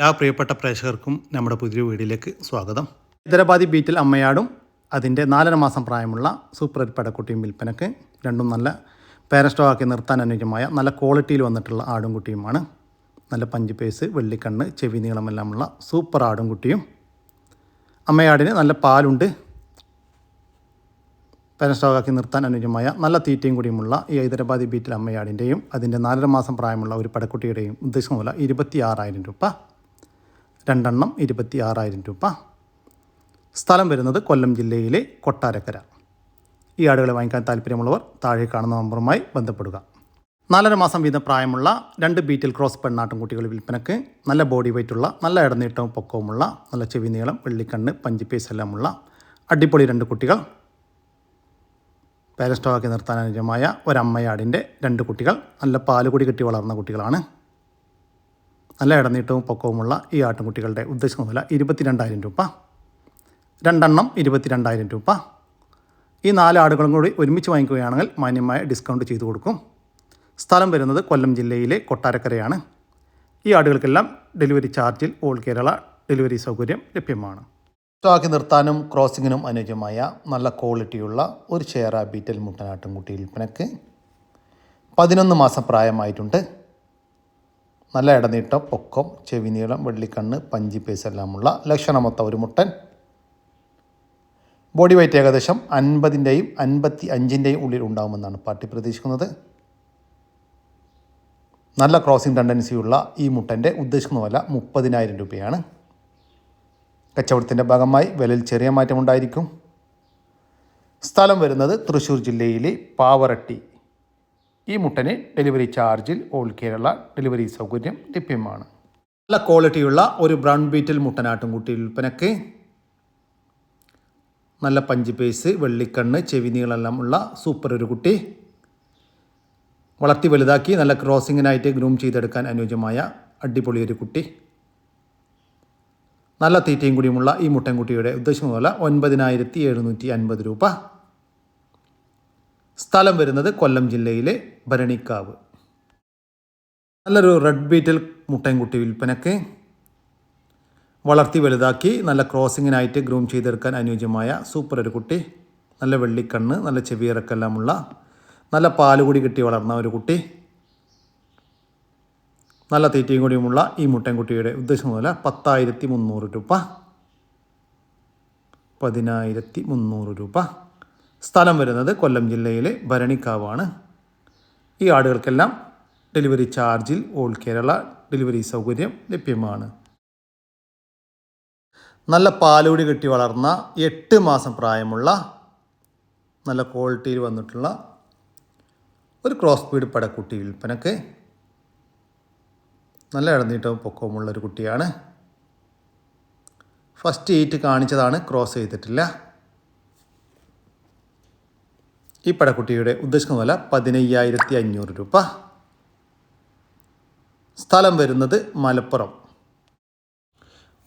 എല്ലാ പ്രിയപ്പെട്ട പ്രേക്ഷകർക്കും നമ്മുടെ പുതിയ വീഡിയോയിലേക്ക് സ്വാഗതം. ഹൈദരാബാദി ബീറ്റിൽ അമ്മയാടും അതിൻ്റെ 4.5 മാസം പ്രായമുള്ള സൂപ്പർ പടക്കുട്ടിയും വിൽപ്പനക്ക്. രണ്ടും നല്ല പേരസ്റ്റോക്കി നിർത്താൻ അനുയോജ്യമായ നല്ല ക്വാളിറ്റിയിൽ വന്നിട്ടുള്ള ആടും കുട്ടിയുമാണ്. നല്ല പഞ്ച് പേസ്, വെള്ളിക്കണ്ണ്, ചെവി നീളമെല്ലാമുള്ള സൂപ്പർ ആടും കുട്ടിയും. അമ്മയാടിന് നല്ല പാലുണ്ട്. പേരസ്റ്റോക്കി നിർത്താൻ അനുയോജ്യമായ നല്ല തീറ്റയും കൂടിയുമുള്ള ഈ ഹൈദരാബാദി ബീറ്റിൽ അമ്മയാടിൻ്റെയും അതിൻ്റെ 4.5 മാസം പ്രായമുള്ള ഒരു പടക്കുട്ടിയുടെയും ഉദ്ദേശം മൂലം 26,000 രൂപ. രണ്ടെണ്ണം 26,000 രൂപ. സ്ഥലം വരുന്നത് കൊല്ലം ജില്ലയിലെ കൊട്ടാരക്കര. ഈ ആടുകളെ വാങ്ങിക്കാൻ താല്പര്യമുള്ളവർ താഴെ കാണുന്ന നമ്പറുമായി ബന്ധപ്പെടുക. 4.5 മാസം വീതം പ്രായമുള്ള 2 ബീറ്റിൽ ക്രോസ് പെണ്ണാട്ടും കുട്ടികൾ വിൽപ്പനക്ക്. നല്ല ബോഡി വെയ്റ്റുള്ള, നല്ല ഇടനീട്ടവും പൊക്കവുമുള്ള, നല്ല ചെവി നീളം, വെള്ളിക്കണ്ണ്, പഞ്ച് പീസ് എല്ലാമുള്ള അടിപൊളി 2 കുട്ടികൾ. പേരസ്റ്റോക്കി നിർത്താൻ അനുയോജ്യമായ ഒരമ്മയാടിൻ്റെ 2 കുട്ടികൾ. നല്ല പാലുകുടി കെട്ടി വളർന്ന കുട്ടികളാണ്. നല്ല ഇടനീട്ടവും പൊക്കവുമുള്ള ഈ ആട്ടുംകുട്ടികളുടെ ഉദ്ദേശം വില 22,000 രൂപ. രണ്ടെണ്ണം 22,000 രൂപ. ഈ 4 ആടുകളും കൂടി ഒരുമിച്ച് വാങ്ങിക്കുകയാണെങ്കിൽ മാന്യമായ ഡിസ്കൗണ്ട് ചെയ്തു കൊടുക്കും. സ്ഥലം വരുന്നത് കൊല്ലം ജില്ലയിലെ കൊട്ടാരക്കരയാണ്. ഈ ആടുകൾക്കെല്ലാം ഡെലിവറി ചാർജിൽ ഓൾ കേരള ഡെലിവറി സൗകര്യം ലഭ്യമാണ്. സ്റ്റോക്കി നിർത്താനും ക്രോസിങ്ങിനും അനുയോജ്യമായ നല്ല ക്വാളിറ്റിയുള്ള ഒരു ചേറ ബീറ്റൽ മുട്ടനാട്ടും കുട്ടി വിൽപ്പനക്ക്. 11 മാസം പ്രായമായിട്ടുണ്ട്. നല്ല ഇടനീട്ടം, പൊക്കം, ചെവി നീളം, വെള്ളിക്കണ്ണ്, പഞ്ചി പേസ് എല്ലാമുള്ള ലക്ഷണമൊത്ത ഒരു മുട്ടൻ. ബോഡി വെയ്റ്റ് ഏകദേശം 50-ൻ്റെയും 55-ൻ്റെയും ഉള്ളിൽ ഉണ്ടാകുമെന്നാണ് പാർട്ടി പ്രതീക്ഷിക്കുന്നത്. നല്ല ക്രോസിംഗ് ടെൻഡൻസിയുള്ള ഈ മുട്ടൻ്റെ ഉദ്ദേശിക്കുന്ന വില 30,000 രൂപയാണ്. കച്ചവടത്തിൻ്റെ ഭാഗമായി വിലയിൽ ചെറിയ മാറ്റമുണ്ടായിരിക്കും. സ്ഥലം വരുന്നത് തൃശ്ശൂർ ജില്ലയിലെ പാവറട്ടി. ഈ മുട്ടന് ഡെലിവറി ചാർജിൽ ഓൾ കേരള ഡെലിവറി സൗകര്യം ലഭ്യമാണ്. നല്ല ക്വാളിറ്റിയുള്ള ഒരു ബ്രൗൺ ബീറ്റിൽ മുട്ടനാട്ടും കുട്ടി വിൽപ്പനക്ക്. നല്ല പഞ്ച് പേസ്, വെള്ളിക്കണ്ണ്, ചെവി നീളെല്ലാം ഉള്ള സൂപ്പർ ഒരു കുട്ടി. വളർത്തി വലുതാക്കി നല്ല ക്രോസിങ്ങിനായിട്ട് ഗ്രൂം ചെയ്തെടുക്കാൻ അനുയോജ്യമായ അടിപൊളി ഒരു കുട്ടി. നല്ല തീറ്റയും കൂടിയുമുള്ള ഈ മുട്ടൻകുട്ടിയുടെ ഉദ്ദേശം വില 9,750 രൂപ. സ്ഥലം വരുന്നത് കൊല്ലം ജില്ലയിലെ ഭരണിക്കാവ്. നല്ലൊരു റെഡ് ബീറ്റിൽ മുട്ടൻകുട്ടി വിൽപ്പനക്ക്. വളർത്തി വലുതാക്കി നല്ല ക്രോസിങ്ങിനായിട്ട് ഗ്രൂം ചെയ്തെടുക്കാൻ അനുയോജ്യമായ സൂപ്പർ ഒരു കുട്ടി. നല്ല വെള്ളിക്കണ്ണ്, നല്ല ചെവിയിറക്കെല്ലാമുള്ള നല്ല പാലുകൂടി കിട്ടി വളർന്ന ഒരു കുട്ടി. നല്ല തീറ്റയും കൂടിയുമുള്ള ഈ മുട്ടൻകുട്ടിയുടെ ഉദ്ദേശം മുതൽ 10,300 രൂപ. 10,300 രൂപ. സ്ഥലം വരുന്നത് കൊല്ലം ജില്ലയിലെ ഭരണിക്കാവാണ്. ഈ ആടുകൾക്കെല്ലാം ഡെലിവറി ചാർജിൽ ഓൾ കേരള ഡെലിവറി സൗകര്യം ലഭ്യമാണ്. നല്ല പാലുകൂടി കെട്ടി വളർന്ന 8 മാസം പ്രായമുള്ള നല്ല ക്വാളിറ്റിയിൽ വന്നിട്ടുള്ള ഒരു ക്രോസ് ബീഡ് പടക്കുട്ടി വിൽപ്പനക്ക്. നല്ല ഇടനീട്ടവും പൊക്കവുമുള്ളൊരു കുട്ടിയാണ്. ഫസ്റ്റ് ഈറ്റ് കാണിച്ചതാണ്, ക്രോസ് ചെയ്തിട്ടില്ല. ഈ പടക്കുട്ടിയുടെ ഉദ്ദേശിക്കുന്ന വില 15,500 രൂപ. സ്ഥലം വരുന്നത് മലപ്പുറം.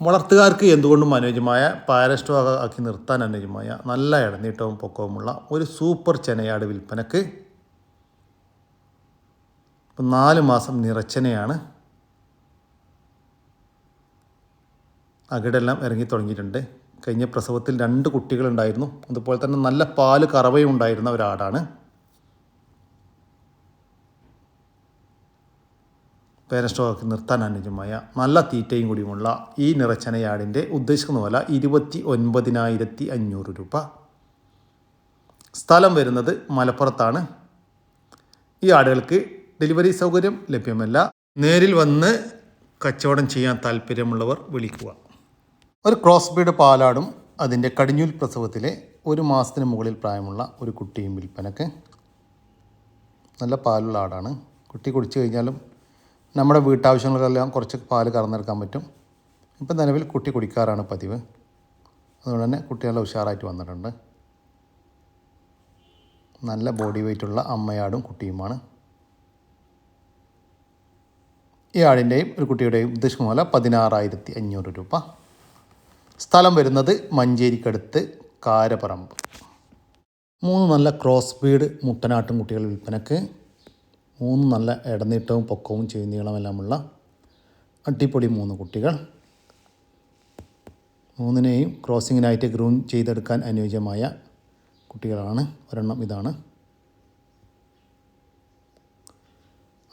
വളർത്തുകാർക്ക് എന്തുകൊണ്ടും അനുയോജ്യമായ പാരസ്റ്റോ ആക്കി നിർത്താൻ അനുയോജ്യമായ നല്ല ഇടനീട്ടവും പൊക്കവുമുള്ള ഒരു സൂപ്പർ ചെനയാട് വിൽപ്പനക്ക്. 4 മാസം നിറച്ചെനയാണ്. അകിടെല്ലാം ഇറങ്ങി തുടങ്ങിയിട്ടുണ്ട്. കഴിഞ്ഞ പ്രസവത്തിൽ 2 കുട്ടികളുണ്ടായിരുന്നു. അതുപോലെ തന്നെ നല്ല പാല് കറവയും ഉണ്ടായിരുന്ന ഒരാടാണ്. പേരസ്റ്റോക്കി നിർത്താൻ അനുയോജ്യമായ നല്ല തീറ്റയും കൂടിയുമുള്ള ഈ നിറച്ചനയാടിൻ്റെ ഉദ്ദേശിക്കുന്ന വില 29,500 രൂപ. സ്ഥലം വരുന്നത് മലപ്പുറത്താണ്. ഈ ആടുകൾക്ക് ഡെലിവറി സൗകര്യം ലഭ്യമല്ല. നേരിൽ വന്ന് കച്ചവടം ചെയ്യാൻ താല്പര്യമുള്ളവർ വിളിക്കുക. ഒരു ക്രോസ് ബീഡ് പാലാടും അതിൻ്റെ കടിഞ്ഞൂൽ പ്രസവത്തിലെ 1 മാസത്തിന് മുകളിൽ പ്രായമുള്ള ഒരു കുട്ടിയും വിൽപ്പനക്ക്. നല്ല പാലുള്ള ആടാണ്. കുട്ടി കുടിച്ചു കഴിഞ്ഞാലും നമ്മുടെ വീട്ടാവശ്യങ്ങൾക്കെല്ലാം കുറച്ച് പാല് കറന്നെടുക്കാൻ പറ്റും. ഇപ്പം നിലവിൽ കുട്ടി കുടിക്കാറാണ് പതിവ്. അതുകൊണ്ട് തന്നെ കുട്ടി നല്ല ഉഷാറായിട്ട് വന്നിട്ടുണ്ട്. നല്ല ബോഡി വെയ്റ്റുള്ള അമ്മയാടും കുട്ടിയുമാണ്. ഈ ആടിൻ്റെയും ഒരു കുട്ടിയുടെയും ഉദ്ദേശം വില 16,500 രൂപ. സ്ഥലം വരുന്നത് മഞ്ചേരിക്കടുത്ത് കാരപ്പറമ്പ്. 3 നല്ല ക്രോസ് ബീഡ് മുട്ടനാട്ടും കുട്ടികൾ വിൽപ്പനക്ക്. 3 നല്ല ഇടനീട്ടവും പൊക്കവും ചെവി നീളമെല്ലാമുള്ള അടിപൊളി 3 കുട്ടികൾ. മൂന്നിനെയും ക്രോസിങ്ങിനായിട്ട് ഗ്രൂം ചെയ്തെടുക്കാൻ അനുയോജ്യമായ കുട്ടികളാണ്. ഒരെണ്ണം ഇതാണ്.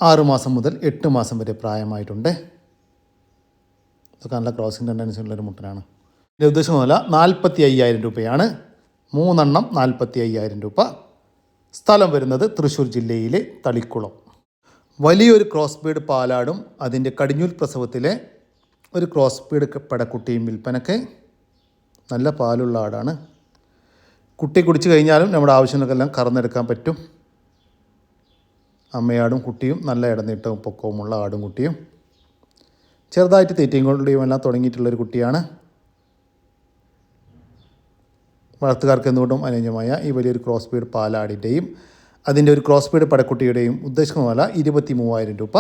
6 മാസം മുതൽ 8 മാസം വരെ പ്രായമായിട്ടുണ്ട്. ഇതൊക്കെ നല്ല ക്രോസിംഗ് ടെൻഡൻസി ഉള്ളൊരു മുട്ടനാണ്. ഇതിൻ്റെ ഉദ്ദേശം മുതല 45,000 രൂപയാണ്. 3 എണ്ണം 45,000 രൂപ. സ്ഥലം വരുന്നത് തൃശ്ശൂർ ജില്ലയിലെ തളിക്കുളം. വലിയൊരു ക്രോസ് ബീഡ് പാലാടും അതിൻ്റെ കടിഞ്ഞൂൽ പ്രസവത്തിലെ ഒരു ക്രോസ് ബീഡ് പടക്കുട്ടിയും വിൽപ്പനക്ക്. നല്ല പാലുള്ള ആടാണ്. കുട്ടി കുടിച്ചു കഴിഞ്ഞാലും നമ്മുടെ ആവശ്യങ്ങൾക്കെല്ലാം കറന്നെടുക്കാൻ പറ്റും. അമ്മയാടും കുട്ടിയും നല്ല ഇടനീട്ടവും പൊക്കവുമുള്ള ആടും കുട്ടിയും. ചെറുതായിട്ട് തീറ്റയും കൊള്ളിയും എല്ലാം തുടങ്ങിയിട്ടുള്ളൊരു കുട്ടിയാണ്. വളർത്തുകാർക്ക് എന്തുകൊണ്ടും അനുയോജ്യമായ ഈ വലിയൊരു ക്രോസ് ബീഡ് പാലാടിൻ്റെയും അതിൻ്റെ ഒരു ക്രോസ് ബീഡ് പടക്കുട്ടിയുടെയും ഉദ്ദേശിക്കുന്ന 23,000 രൂപ.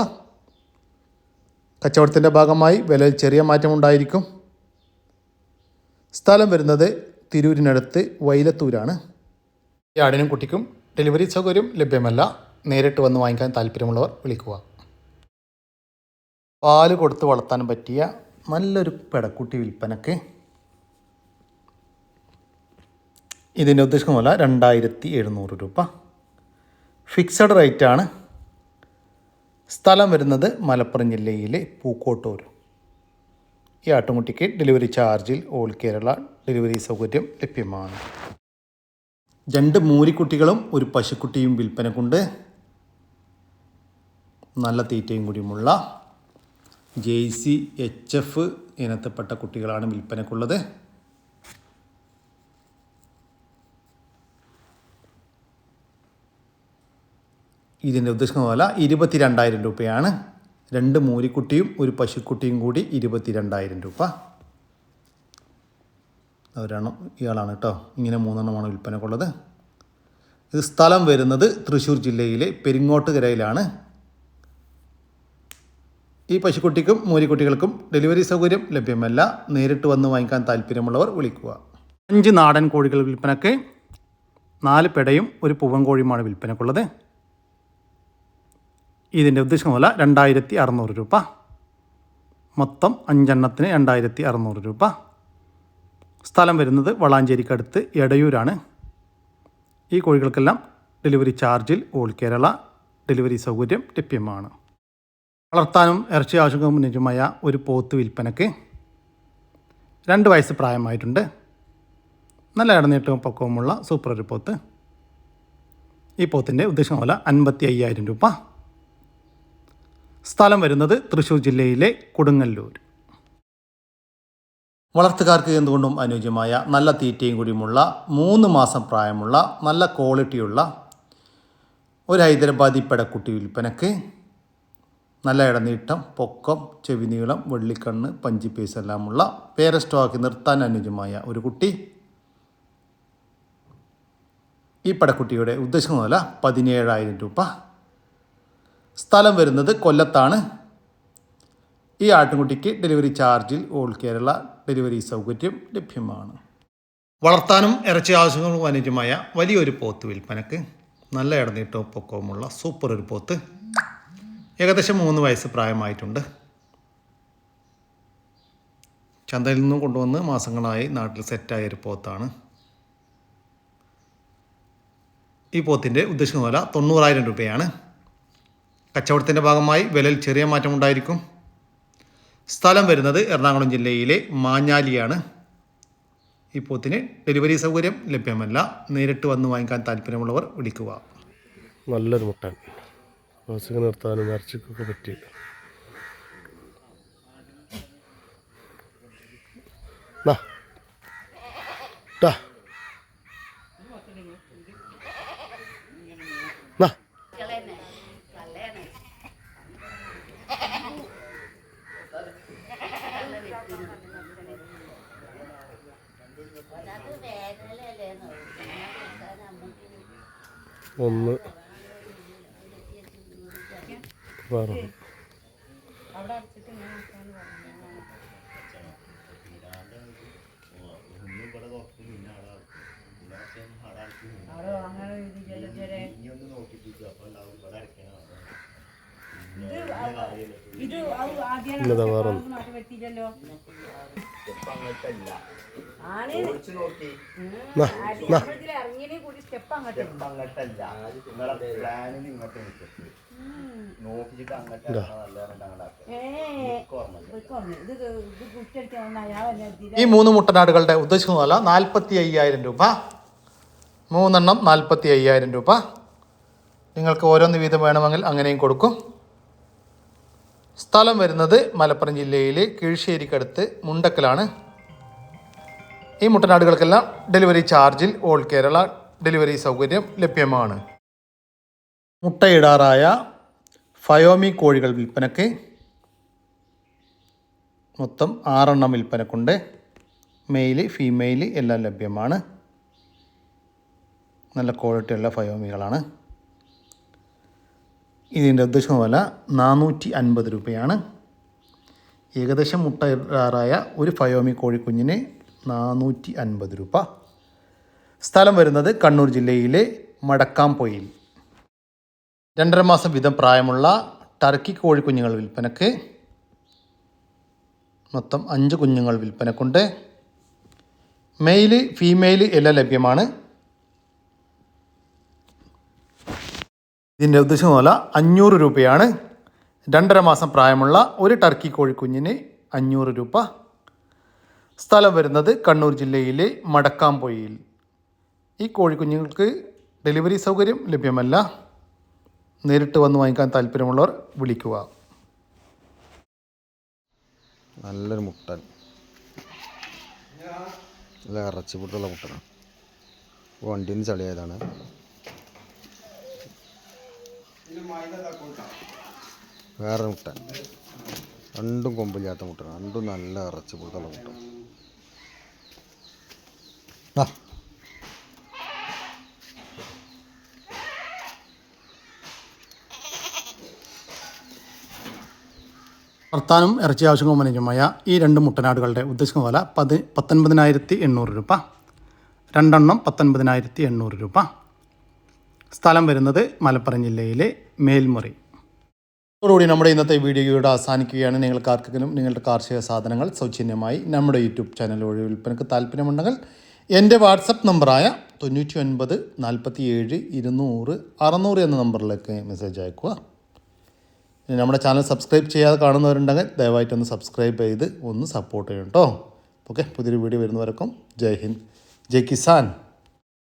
കച്ചവടത്തിൻ്റെ ഭാഗമായി വിലയിൽ ചെറിയ മാറ്റമുണ്ടായിരിക്കും. സ്ഥലം വരുന്നത് തിരൂരിനടുത്ത് വൈലത്തൂരാണ്. ഈ ആടിനും കുട്ടിക്കും ഡെലിവറി സൗകര്യം ലഭ്യമല്ല. നേരിട്ട് വന്ന് വാങ്ങിക്കാൻ താല്പര്യമുള്ളവർ വിളിക്കുക. പാല് കൊടുത്ത് വളർത്താൻ പറ്റിയ നല്ലൊരു പെടക്കുട്ടി വിൽപ്പനക്ക്. ഇതിൻ്റെ ഉദ്ദേശിക്കുന്ന 2,700 രൂപ. ഫിക്സഡ് റേറ്റാണ്. സ്ഥലം വരുന്നത് മലപ്പുറം ജില്ലയിലെ പൂക്കോട്ടൂർ. ഈ ആട്ടുംകുട്ടിക്ക് ഡെലിവറി ചാർജിൽ ഓൾ കേരള ഡെലിവറി സൗകര്യം ലഭ്യമാണ്. 2 മൂരിക്കുട്ടികളും ഒരു പശുക്കുട്ടിയും വിൽപ്പനക്കുണ്ട്. നല്ല തീറ്റയും കൂടിയുമുള്ള JC HF ഇനത്തിൽപ്പെട്ട കുട്ടികളാണ് വിൽപ്പനക്കുള്ളത്. ഇതിൻ്റെ ഉദ്ദേശിക്കുന്ന 22,000 രൂപയാണ്. 2 മൂരിക്കുട്ടിയും ഒരു പശുക്കുട്ടിയും കൂടി 22,000 രൂപ. ഒരെണ്ണം ഇയാളാണ് കേട്ടോ. ഇങ്ങനെ 3 എണ്ണമാണ് വിൽപ്പനക്കുള്ളത്. ഇത് സ്ഥലം വരുന്നത് തൃശ്ശൂർ ജില്ലയിലെ പെരിങ്ങോട്ടുകരയിലാണ്. ഈ പശുക്കുട്ടിക്കും മൂരിക്കുട്ടികൾക്കും ഡെലിവറി സൗകര്യം ലഭ്യമല്ല. നേരിട്ട് വന്ന് വാങ്ങിക്കാൻ താല്പര്യമുള്ളവർ വിളിക്കുക. 5 നാടൻ കോഴികൾ വിൽപ്പനക്ക്. 4 പെടയും ഒരു പൂവൻ കോഴിയുമാണ് വിൽപ്പനക്കുള്ളത്. ഇതിൻ്റെ ഉദ്ദേശിക്കുന്ന 2,600 രൂപ. മൊത്തം 5 എണ്ണത്തിന് 2,600 രൂപ. സ്ഥലം വരുന്നത് വളാഞ്ചേരിക്കടുത്ത് എടയൂരാണ്. ഈ കോഴികൾക്കെല്ലാം ഡെലിവറി ചാർജിൽ ഓൾ കേരള ഡെലിവറി സൗകര്യം ലഭ്യമാണ്. വളർത്താനും ഇറച്ചി ആവശ്യങ്ങൾക്കും അനുയോജ്യമായ ഒരു പോത്ത് വിൽപ്പനക്ക്. 2 വയസ്സ് പ്രായമായിട്ടുണ്ട്. നല്ല ഇടനീട്ടവും പൊക്കവുമുള്ള സൂപ്പർ ഒരു പോത്ത്. ഈ പോത്തിൻ്റെ ഉദ്ദേശിക്കുന്ന 55,000 രൂപ. സ്ഥലം വരുന്നത് തൃശ്ശൂർ ജില്ലയിലെ കൊടുങ്ങല്ലൂർ. വളർത്തുകാർക്ക് എന്തുകൊണ്ടും അനുയോജ്യമായ നല്ല തീറ്റയും കൂടിയുമുള്ള 3 മാസം പ്രായമുള്ള നല്ല ക്വാളിറ്റിയുള്ള ഒരു ഹൈദരാബാദി പെടക്കുട്ടി വിൽപ്പനക്ക്. നല്ല ഇടനീട്ടം, പൊക്കം, ചെവി നീളം, വെള്ളിക്കണ്ണ്, പഞ്ചിപ്പേസ് എല്ലാമുള്ള പേര സ്റ്റോക്ക് നിർത്താൻ അനുയോജ്യമായ ഒരു കുട്ടി. ഈ പെടക്കുട്ടിയുടെ ഉദ്ദേശിക്കുന്ന 17,000 രൂപ. സ്ഥലം വരുന്നത് കൊല്ലത്താണ്. ഈ ആട്ടുംകുട്ടിക്ക് ഡെലിവറി ചാർജിൽ ഓൾ കേരള ഡെലിവറി സൗകര്യം ലഭ്യമാണ്. വളർത്താനും ഇറച്ചി ആവശ്യങ്ങൾക്കും അനുയോജ്യമായ വലിയൊരു പോത്ത് വിൽപ്പനക്ക്. നല്ല ഇടനീട്ടവും പൊക്കവുമുള്ള സൂപ്പർ ഒരു പോത്ത്. ഏകദേശം 3 വയസ്സ് പ്രായമായിട്ടുണ്ട്. ചന്തയിൽ നിന്നും കൊണ്ടുവന്ന് മാസങ്ങളായി നാട്ടിൽ സെറ്റായൊരു പോത്താണ്. ഈ പോത്തിൻ്റെ ഉദ്ദേശിക്കുന്ന 90,000 രൂപയാണ്. കച്ചവടത്തിൻ്റെ ഭാഗമായി വിലയിൽ ചെറിയ മാറ്റമുണ്ടായിരിക്കും. സ്ഥലം വരുന്നത് എറണാകുളം ജില്ലയിലെ മാഞ്ഞാലിയാണ്. ഈ പോത്തിന് ഡെലിവറി സൗകര്യം ലഭ്യമല്ല. നേരിട്ട് വന്ന് വാങ്ങിക്കാൻ താല്പര്യമുള്ളവർ വിളിക്കുക. നല്ലൊരു മുട്ടൻ ക്രോസിങ് നിർത്താനും ഇറച്ചിക്കൊക്കെ പറ്റി. ഒന്ന് വേറെ ഇത് ഇന്നതാ വേറെ ഒന്ന്. നാ, നാ. ഇതാ. ഈ 3 മുട്ടനാടുകളുടെ ഉദ്ദേശിക്കുന്ന വില 45,000 രൂപ. 3 എണ്ണം 45,000 രൂപ. നിങ്ങൾക്ക് ഓരോന്ന് വീതം വേണമെങ്കിൽ അങ്ങനെയും കൊടുക്കും. സ്ഥലം വരുന്നത് മലപ്പുറം ജില്ലയിലെ കീഴ്ശ്ശേരിക്കടുത്ത് മുണ്ടക്കലാണ്. ഈ മുട്ടനാടുകൾക്കെല്ലാം ഡെലിവറി ചാർജിൽ ഓൾ കേരള ഡെലിവറി സൗകര്യം ലഭ്യമാണ്. മുട്ടയിടാറായ ഫയോമി കോഴികൾ വിൽപ്പനയ്ക്ക്. മൊത്തം 6 എണ്ണം വിൽപ്പനക്കുണ്ട്. മെയില് ഫീമെയിൽ എല്ലാം ലഭ്യമാണ്. നല്ല ക്വാളിറ്റിയുള്ള ഫയോമികളാണ്. ഇതിൻ്റെ ഉദ്ദേശിക്കുന്ന വില 450 രൂപയാണ്. ഏകദേശം മുട്ടയിടാറായ ഒരു ഫയോമി കോഴിക്കുഞ്ഞിന് 450 രൂപ. സ്ഥലം വരുന്നത് കണ്ണൂർ ജില്ലയിലെ മടക്കാംപൊയിൽ. 2.5 മാസം വീതം പ്രായമുള്ള ടർക്കി കോഴിക്കുഞ്ഞുങ്ങൾ വിൽപ്പനക്ക്. മൊത്തം 5 കുഞ്ഞുങ്ങൾ വിൽപ്പനക്കുണ്ട്. മെയില് ഫീമെയിൽ എല്ലാം ലഭ്യമാണ്. ഇതിൻ്റെ ഉദ്ദേശിക്കുന്ന വില 500 രൂപയാണ്. 2.5 മാസം പ്രായമുള്ള ഒരു ടർക്കി കോഴിക്കുഞ്ഞിന് 500 രൂപ. സ്ഥലം വരുന്നത് കണ്ണൂർ ജില്ലയിലെ മടക്കാംപൊയിൽ. ഈ കോഴിക്കുഞ്ഞുങ്ങൾക്ക് ഡെലിവറി സൗകര്യം ലഭ്യമല്ല. നേരിട്ട് വന്ന് വാങ്ങിക്കാൻ താല്പര്യമുള്ളവർ വിളിക്കുക. നല്ലൊരു മുട്ടൻ, നല്ല ഇറച്ചിപ്പുട്ടുള്ള മുട്ടനാണ്. വണ്ടിയിൽ നിന്ന് ചളിയായതാണ്. വേറെ മുട്ടൻ, രണ്ടും കൊമ്പില്ലാത്ത മുട്ടനാണ്. രണ്ടും നല്ല ഇറച്ചിപ്പുട്ടുള്ള മുട്ട. വർത്താനം ഇറച്ചി ആവശ്യങ്ങളും അനുയോജ്യമായ ഈ 2 മുട്ടനാടുകളുടെ ഉദ്ദേശിക്കുന്ന വില 19,800 രൂപ. 2 എണ്ണം 19,800 രൂപ. സ്ഥലം വരുന്നത് മലപ്പുറം ജില്ലയിലെ മേൽമുറി. അതോടുകൂടി നമ്മുടെ ഇന്നത്തെ വീഡിയോയുടെ അവസാനിക്കുകയാണ്. നിങ്ങൾക്ക് ആർക്കെങ്കിലും നിങ്ങളുടെ കാർഷിക സാധനങ്ങൾ സൗജന്യമായി നമ്മുടെ യൂട്യൂബ് ചാനൽ വഴി വിൽപ്പനക്ക് താല്പര്യമുണ്ടെങ്കിൽ എൻ്റെ വാട്സപ്പ് നമ്പറായ 99 47 200 600 എന്ന നമ്പറിലേക്ക് മെസ്സേജ് അയക്കുക. നമ്മുടെ ചാനൽ സബ്സ്ക്രൈബ് ചെയ്യാതെ കാണുന്നവരുണ്ടെങ്കിൽ ദയവായിട്ടൊന്ന് സബ്സ്ക്രൈബ് ചെയ്ത് ഒന്ന് സപ്പോർട്ട് ചെയ്യും കേട്ടോ. ഓക്കെ, പുതിയൊരു വീഡിയോ വരുന്നവരൊക്കെ ജയ് ഹിന്ദ്, ജയ് കിസാൻ.